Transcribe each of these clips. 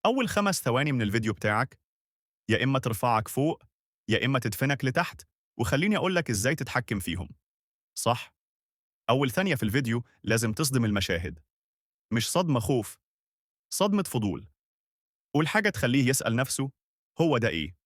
أول 5 ثواني من الفيديو بتاعك يا إما ترفعك فوق يا إما تدفنك لتحت، وخليني أقولك إزاي تتحكم فيهم. صح؟ أول ثانية في الفيديو لازم تصدم المشاهد، مش صدمة خوف، صدمة فضول. قول حاجة تخليه يسأل نفسه هو ده إيه؟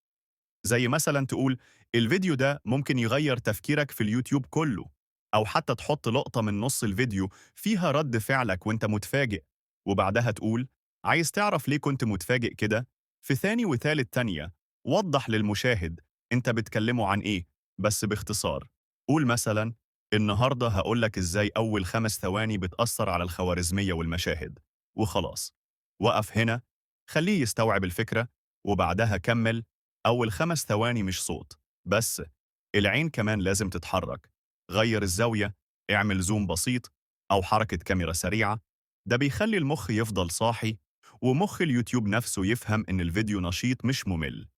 زي مثلا تقول الفيديو ده ممكن يغير تفكيرك في اليوتيوب كله، أو حتى تحط لقطة من نص الفيديو فيها رد فعلك وانت متفاجئ، وبعدها تقول عايز تعرف ليه كنت متفاجئ كده؟ في ثاني وثالث تانية وضح للمشاهد انت بتكلمه عن ايه، بس باختصار. قول مثلا النهاردة هقولك ازاي أول 5 ثواني بتأثر على الخوارزمية والمشاهد، وخلاص. وقف هنا، خليه يستوعب الفكرة، وبعدها كمل. أول 5 ثواني مش صوت بس، العين كمان لازم تتحرك. غير الزاوية، اعمل زوم بسيط، أو حركة كاميرا سريعة. ده بيخلي المخ يفضل صاحي، ومخ اليوتيوب نفسه يفهم إن الفيديو نشيط مش ممل.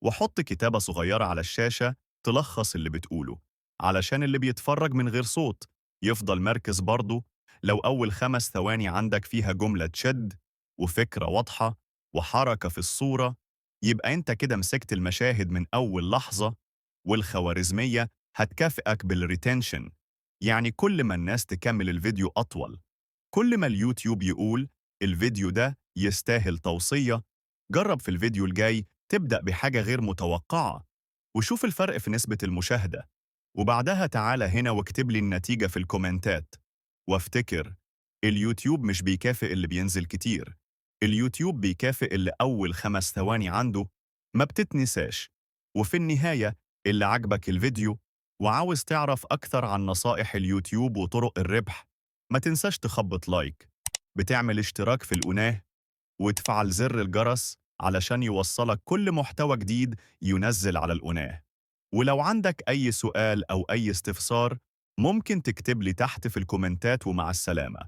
وحط كتابة صغيرة على الشاشة تلخص اللي بتقوله، علشان اللي بيتفرج من غير صوت يفضل مركز برضه. لو أول 5 ثواني عندك فيها جملة تشد، وفكرة واضحة، وحركة في الصورة، يبقى أنت كده مسكت المشاهد من أول لحظة. والخوارزمية هتكافئك بالريتنشن، يعني كل ما الناس تكمل الفيديو أطول، كل ما اليوتيوب يقول الفيديو ده يستاهل توصية. جرب في الفيديو الجاي تبدأ بحاجة غير متوقعة، وشوف الفرق في نسبة المشاهدة، وبعدها تعالى هنا واكتب لي النتيجة في الكومنتات. وافتكر، اليوتيوب مش بيكافئ اللي بينزل كتير، اليوتيوب بيكافئ اللي أول 5 ثواني عنده ما بتتنساش. وفي النهاية، اللي عجبك الفيديو وعاوز تعرف أكثر عن نصائح اليوتيوب وطرق الربح، ما تنساش تخبط لايك، بتعمل اشتراك في القناة، وتفعل زر الجرس علشان يوصلك كل محتوى جديد ينزل على القناة. ولو عندك أي سؤال أو أي استفسار، ممكن تكتب لي تحت في الكومنتات. ومع السلامة.